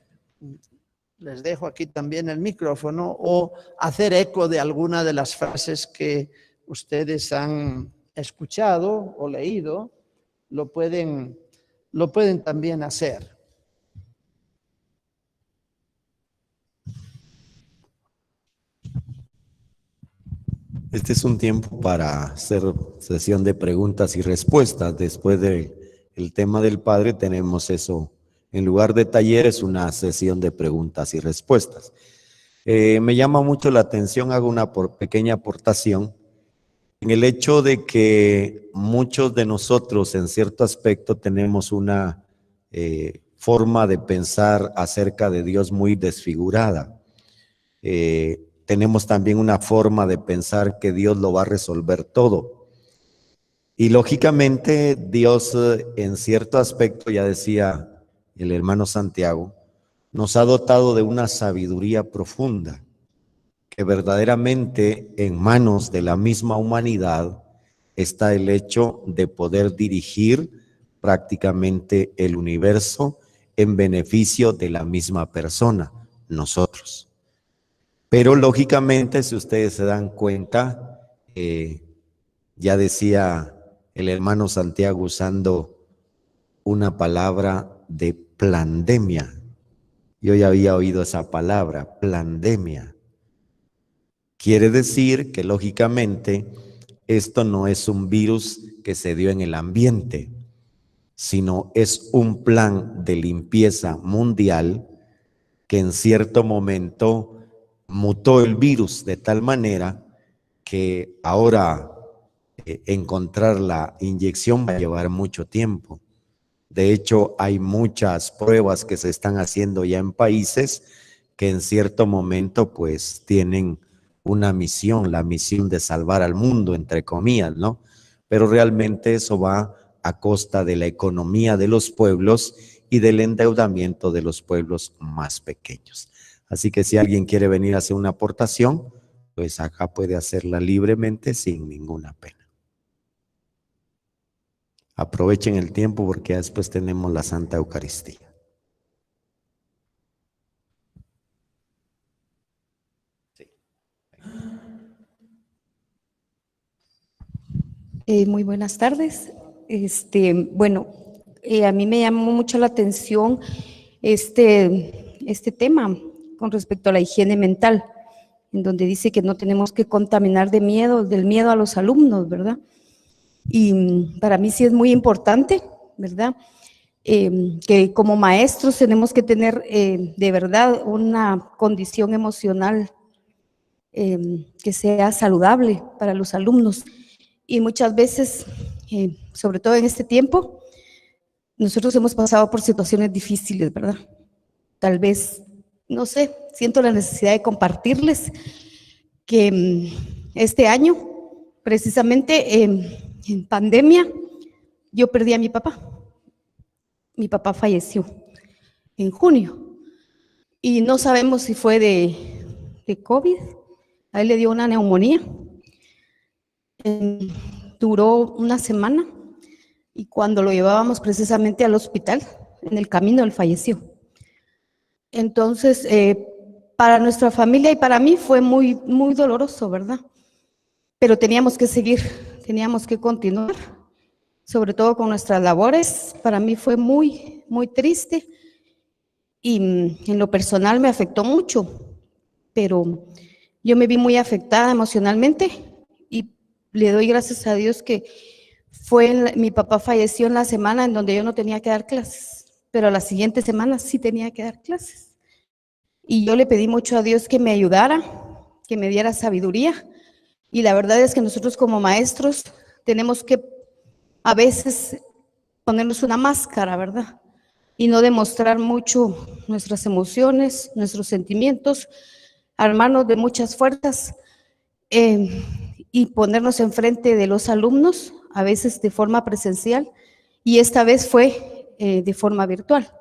les dejo aquí también el micrófono o hacer eco de alguna de las frases que ustedes han escuchado o leído, lo pueden también hacer. Este es un tiempo para hacer sesión de preguntas y respuestas. Después del tema del Padre tenemos eso. En lugar de talleres, una sesión de preguntas y respuestas. Me llama mucho la atención, hago una pequeña aportación, en el hecho de que muchos de nosotros en cierto aspecto tenemos una forma de pensar acerca de Dios muy desfigurada. Tenemos también una forma de pensar que Dios lo va a resolver todo. Y lógicamente Dios en cierto aspecto, ya decía el hermano Santiago, nos ha dotado de una sabiduría profunda, que verdaderamente en manos de la misma humanidad está el hecho de poder dirigir prácticamente el universo en beneficio de la misma persona, nosotros. Pero lógicamente, si ustedes se dan cuenta, ya decía el hermano Santiago usando una palabra de plandemia. Yo ya había oído esa palabra, plandemia. Quiere decir que lógicamente esto no es un virus que se dio en el ambiente, sino es un plan de limpieza mundial que en cierto momento mutó el virus de tal manera que ahora encontrar la inyección va a llevar mucho tiempo. De hecho, hay muchas pruebas que se están haciendo ya en países que en cierto momento pues tienen una misión, la misión de salvar al mundo, entre comillas, ¿no? Pero realmente eso va a costa de la economía de los pueblos y del endeudamiento de los pueblos más pequeños. Así que si alguien quiere venir a hacer una aportación, pues acá puede hacerla libremente sin ninguna pena. Aprovechen el tiempo porque después tenemos la Santa Eucaristía. Sí. Muy buenas tardes. Bueno, a mí me llamó mucho la atención este tema con respecto a la higiene mental, en donde dice que no tenemos que contaminar del miedo a los alumnos, ¿verdad? Y para mí sí es muy importante, ¿verdad? Que como maestros tenemos que tener de verdad una condición emocional que sea saludable para los alumnos. Y muchas veces, sobre todo en este tiempo, nosotros hemos pasado por situaciones difíciles, ¿verdad? Tal vez, no sé, siento la necesidad de compartirles que este año, precisamente en pandemia, yo perdí a mi papá. Mi papá falleció en junio y no sabemos si fue de COVID. A él le dio una neumonía. Duró una semana y cuando lo llevábamos precisamente al hospital, en el camino él falleció. Entonces, para nuestra familia y para mí fue muy, muy doloroso, ¿verdad? Pero teníamos que seguir, teníamos que continuar, sobre todo con nuestras labores. Para mí fue muy, muy triste y en lo personal me afectó mucho, pero yo me vi muy afectada emocionalmente y le doy gracias a Dios que mi papá falleció en la semana en donde yo no tenía que dar clases, pero la siguiente semana sí tenía que dar clases. Y yo le pedí mucho a Dios que me ayudara, que me diera sabiduría. Y la verdad es que nosotros como maestros tenemos que a veces ponernos una máscara, ¿verdad? Y no demostrar mucho nuestras emociones, nuestros sentimientos, armarnos de muchas fuerzas y ponernos enfrente de los alumnos, a veces de forma presencial, y esta vez fue de forma virtual.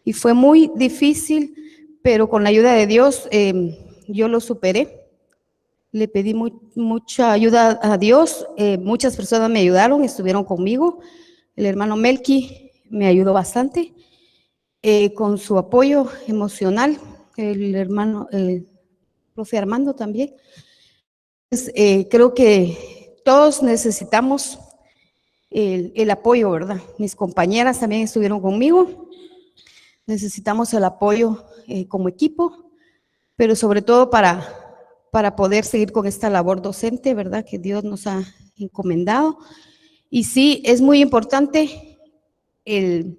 Y fue muy difícil, pero con la ayuda de Dios yo lo superé. Le pedí mucha ayuda a Dios, muchas personas me ayudaron, estuvieron conmigo. El hermano Melqui me ayudó bastante con su apoyo emocional, el hermano, el profe Armando también. Entonces, creo que todos necesitamos el apoyo, ¿verdad? Mis compañeras también estuvieron conmigo. Necesitamos el apoyo como equipo, pero sobre todo para poder seguir con esta labor docente, ¿verdad? Que Dios nos ha encomendado. Y sí, es muy importante el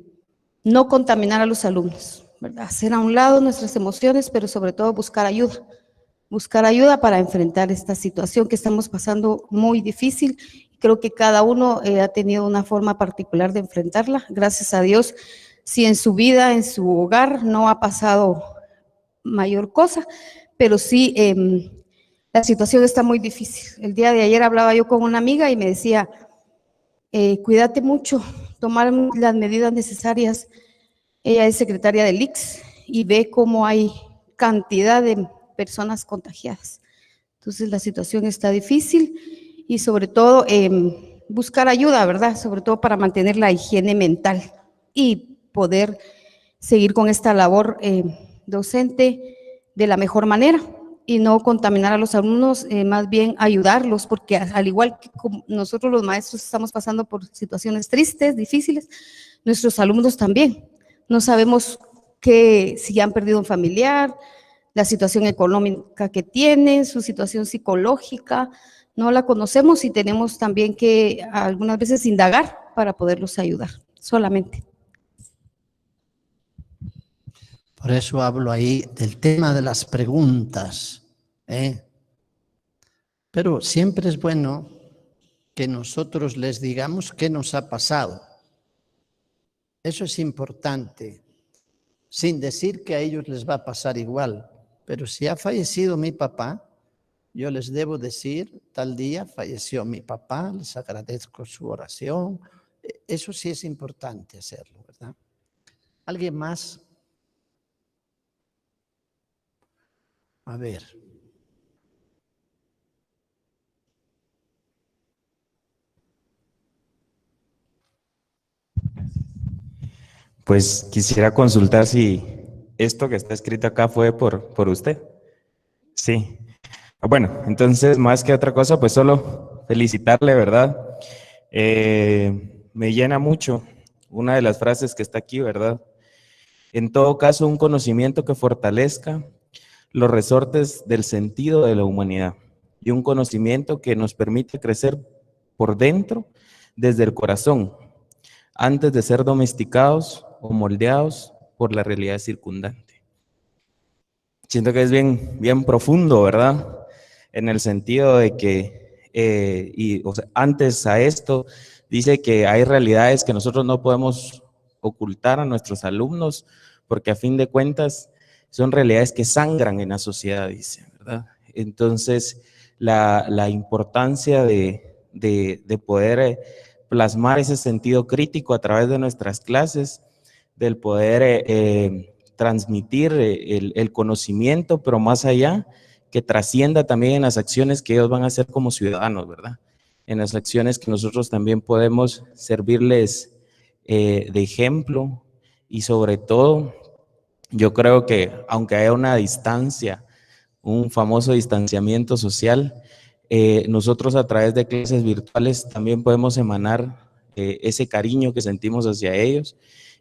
no contaminar a los alumnos, ¿verdad? Hacer a un lado nuestras emociones, pero sobre todo buscar ayuda para enfrentar esta situación que estamos pasando muy difícil. Creo que cada uno ha tenido una forma particular de enfrentarla. Gracias a Dios, si en su vida, en su hogar, no ha pasado mayor cosa, pero sí la situación está muy difícil. El día de ayer hablaba yo con una amiga y me decía, cuídate mucho, tomar las medidas necesarias. Ella es secretaria del ICS y ve cómo hay cantidad de personas contagiadas. Entonces la situación está difícil y sobre todo buscar ayuda, ¿verdad? Sobre todo para mantener la higiene mental y poder seguir con esta labor docente de la mejor manera. y no contaminar a los alumnos, más bien ayudarlos, porque al igual que nosotros los maestros estamos pasando por situaciones tristes, difíciles, nuestros alumnos también. No sabemos si han perdido un familiar, la situación económica que tienen, su situación psicológica, no la conocemos y tenemos también que algunas veces indagar para poderlos ayudar, solamente. Por eso hablo ahí del tema de las preguntas, ¿eh? Pero siempre es bueno que nosotros les digamos qué nos ha pasado. Eso es importante, sin decir que a ellos les va a pasar igual. Pero si ha fallecido mi papá, yo les debo decir, tal día falleció mi papá, les agradezco su oración. Eso sí es importante hacerlo, ¿verdad? ¿Alguien más? A ver. Pues quisiera consultar si esto que está escrito acá fue por usted. Sí. Bueno, entonces más que otra cosa, pues solo felicitarle, ¿verdad? Me llena mucho una de las frases que está aquí, ¿verdad? En todo caso, un conocimiento que fortalezca los resortes del sentido de la humanidad y un conocimiento que nos permite crecer por dentro desde el corazón, antes de ser domesticados o moldeados por la realidad circundante. Siento que es bien profundo, ¿verdad? En el sentido de que, antes a esto, dice que hay realidades que nosotros no podemos ocultar a nuestros alumnos, porque a fin de cuentas son realidades que sangran en la sociedad, dice, ¿verdad? Entonces, la importancia de poder plasmar ese sentido crítico a través de nuestras clases, del poder transmitir el conocimiento, pero más allá, que trascienda también en las acciones que ellos van a hacer como ciudadanos, ¿verdad? En las acciones que nosotros también podemos servirles de ejemplo y sobre todo, yo creo que aunque haya una distancia, un famoso distanciamiento social, nosotros a través de clases virtuales también podemos emanar ese cariño que sentimos hacia ellos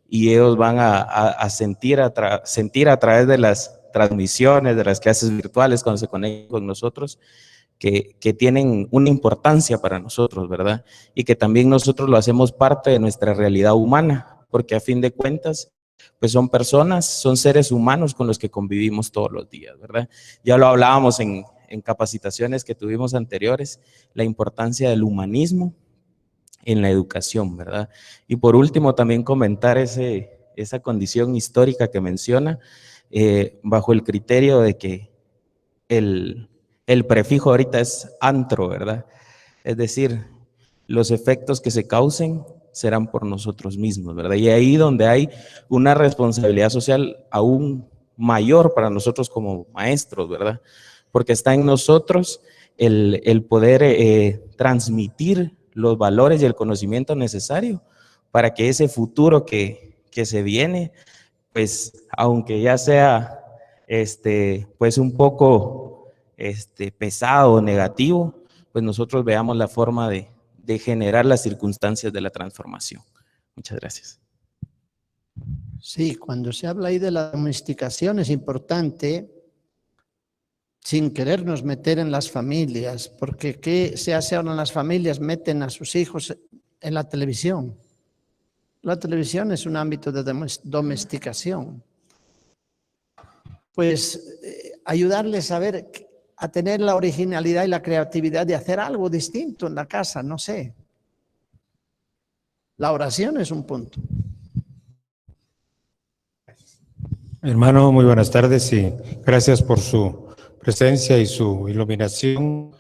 y ellos van a sentir a través de las transmisiones, de las clases virtuales cuando se conectan con nosotros, que tienen una importancia para nosotros, ¿verdad? Y que también nosotros lo hacemos parte de nuestra realidad humana, porque a fin de cuentas, pues son personas, son seres humanos con los que convivimos todos los días, ¿verdad? Ya lo hablábamos en capacitaciones que tuvimos anteriores, la importancia del humanismo en la educación, ¿verdad? Y por último, también comentar esa condición histórica que menciona, bajo el criterio de que el prefijo ahorita es antro, ¿verdad? Es decir, los efectos que se causen serán por nosotros mismos, ¿verdad? Y ahí donde hay una responsabilidad social aún mayor para nosotros como maestros, ¿verdad? Porque está en nosotros el poder transmitir los valores y el conocimiento necesario para que ese futuro que se viene, pues aunque ya sea pues un poco pesado o negativo, pues nosotros veamos la forma de generar las circunstancias de la transformación. Muchas gracias. Sí, cuando se habla ahí de la domesticación es importante, sin querernos meter en las familias, porque ¿qué se hace ahora en las familias? Meten a sus hijos en la televisión. La televisión es un ámbito de domesticación. Pues ayudarles a tener la originalidad y la creatividad de hacer algo distinto en la casa, no sé. La oración es un punto. Hermano, muy buenas tardes y gracias por su presencia y su iluminación.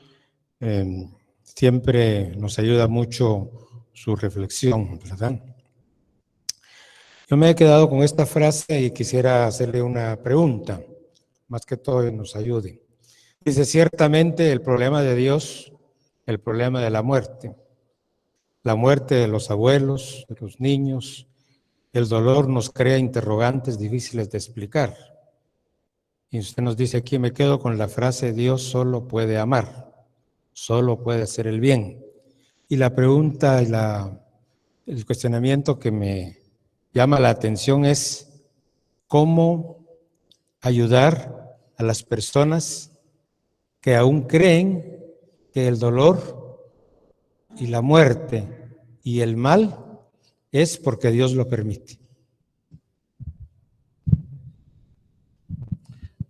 Siempre nos ayuda mucho su reflexión, ¿verdad? Yo me he quedado con esta frase y quisiera hacerle una pregunta, más que todo nos ayude. Dice, ciertamente el problema de Dios, el problema de la muerte de los abuelos, de los niños, el dolor nos crea interrogantes difíciles de explicar. Y usted nos dice aquí, me quedo con la frase, Dios solo puede amar, solo puede hacer el bien. Y la pregunta y el cuestionamiento que me llama la atención es, ¿cómo ayudar a las personas que aún creen que el dolor y la muerte y el mal es porque Dios lo permite?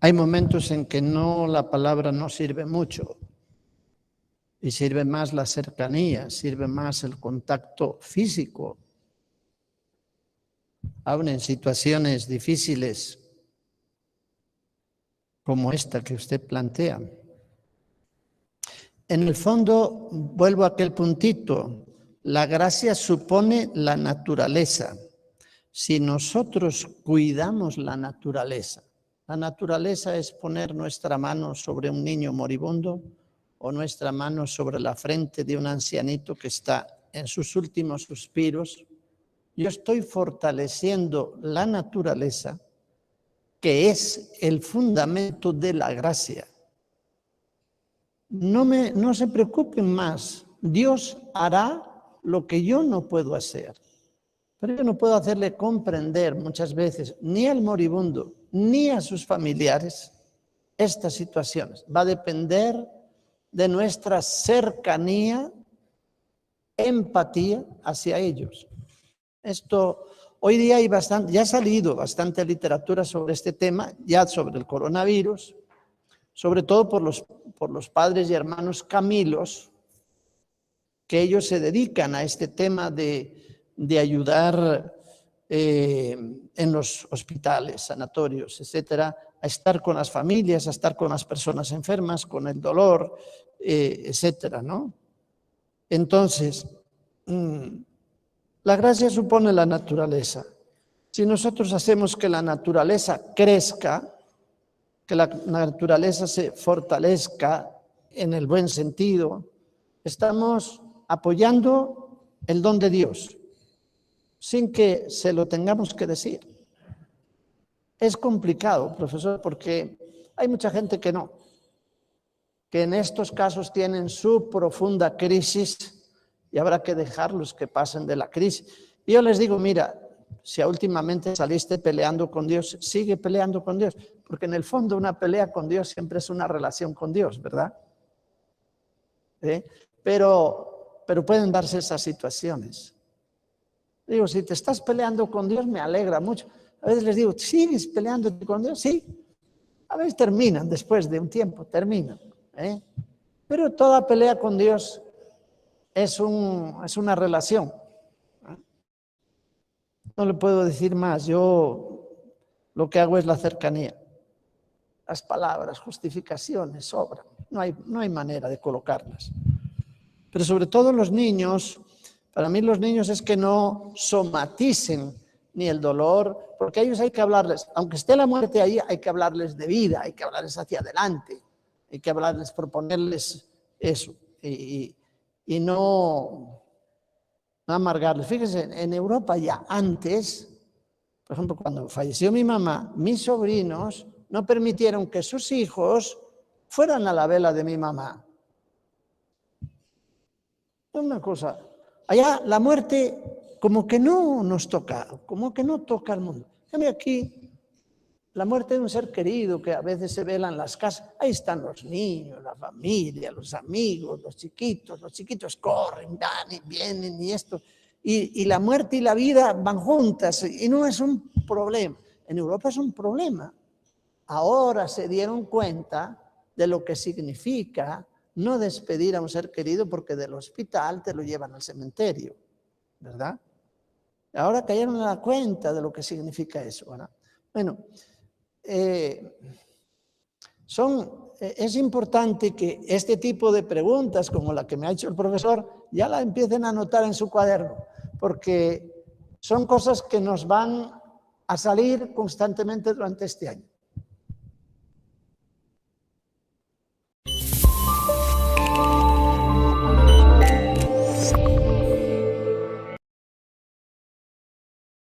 Hay momentos en que la palabra no sirve mucho y sirve más la cercanía, sirve más el contacto físico. Aún en situaciones difíciles como esta que usted plantea. En el fondo, vuelvo a aquel puntito, la gracia supone la naturaleza. Si nosotros cuidamos la naturaleza es poner nuestra mano sobre un niño moribundo o nuestra mano sobre la frente de un ancianito que está en sus últimos suspiros. Yo estoy fortaleciendo la naturaleza, que es el fundamento de la gracia. No se preocupen más. Dios hará lo que yo no puedo hacer. Pero yo no puedo hacerle comprender muchas veces ni al moribundo ni a sus familiares estas situaciones. Va a depender de nuestra cercanía, empatía hacia ellos. Esto, hoy día ya ha salido bastante literatura sobre este tema, ya sobre el coronavirus, sobre todo por los padres y hermanos Camilos, que ellos se dedican a este tema de ayudar en los hospitales, sanatorios, etcétera, a estar con las familias, a estar con las personas enfermas, con el dolor, etcétera, ¿no? Entonces, la gracia supone la naturaleza. Si nosotros hacemos que la naturaleza crezca, que la naturaleza se fortalezca en el buen sentido, estamos apoyando el don de Dios, sin que se lo tengamos que decir. Es complicado, profesor, porque hay mucha gente que en estos casos tienen su profunda crisis y habrá que dejarlos que pasen de la crisis. Y yo les digo, mira, si últimamente saliste peleando con Dios, sigue peleando con Dios, porque en el fondo una pelea con Dios siempre es una relación con Dios, ¿verdad? Pero pueden darse esas situaciones. Digo, si te estás peleando con Dios, me alegra mucho. A veces les digo, ¿sigues peleándote con Dios? Sí. A veces terminan, después de un tiempo, terminan. Pero toda pelea con Dios es una relación. No le puedo decir más. Yo lo que hago es la cercanía. Las palabras, justificaciones, sobran. No hay manera de colocarlas. Pero sobre todo los niños, para mí los niños es que no somaticen ni el dolor, porque a ellos hay que hablarles, aunque esté la muerte ahí, hay que hablarles de vida, hay que hablarles hacia adelante, hay que hablarles, proponerles eso, y no amargarles. Fíjense, en Europa ya antes, por ejemplo, cuando falleció mi mamá, mis sobrinos no permitieron que sus hijos fueran a la vela de mi mamá. Una cosa, allá la muerte como que no nos toca, como que no toca al mundo. Aquí, la muerte de un ser querido que a veces se vela en las casas, ahí están los niños, la familia, los amigos, los chiquitos corren, van y vienen y esto. Y la muerte y la vida van juntas y no es un problema. En Europa es un problema. Ahora se dieron cuenta de lo que significa no despedir a un ser querido porque del hospital te lo llevan al cementerio, ¿verdad? Ahora cayeron a la cuenta de lo que significa eso, ¿verdad? Bueno, es importante que este tipo de preguntas, como la que me ha hecho el profesor, ya la empiecen a anotar en su cuaderno, porque son cosas que nos van a salir constantemente durante este año.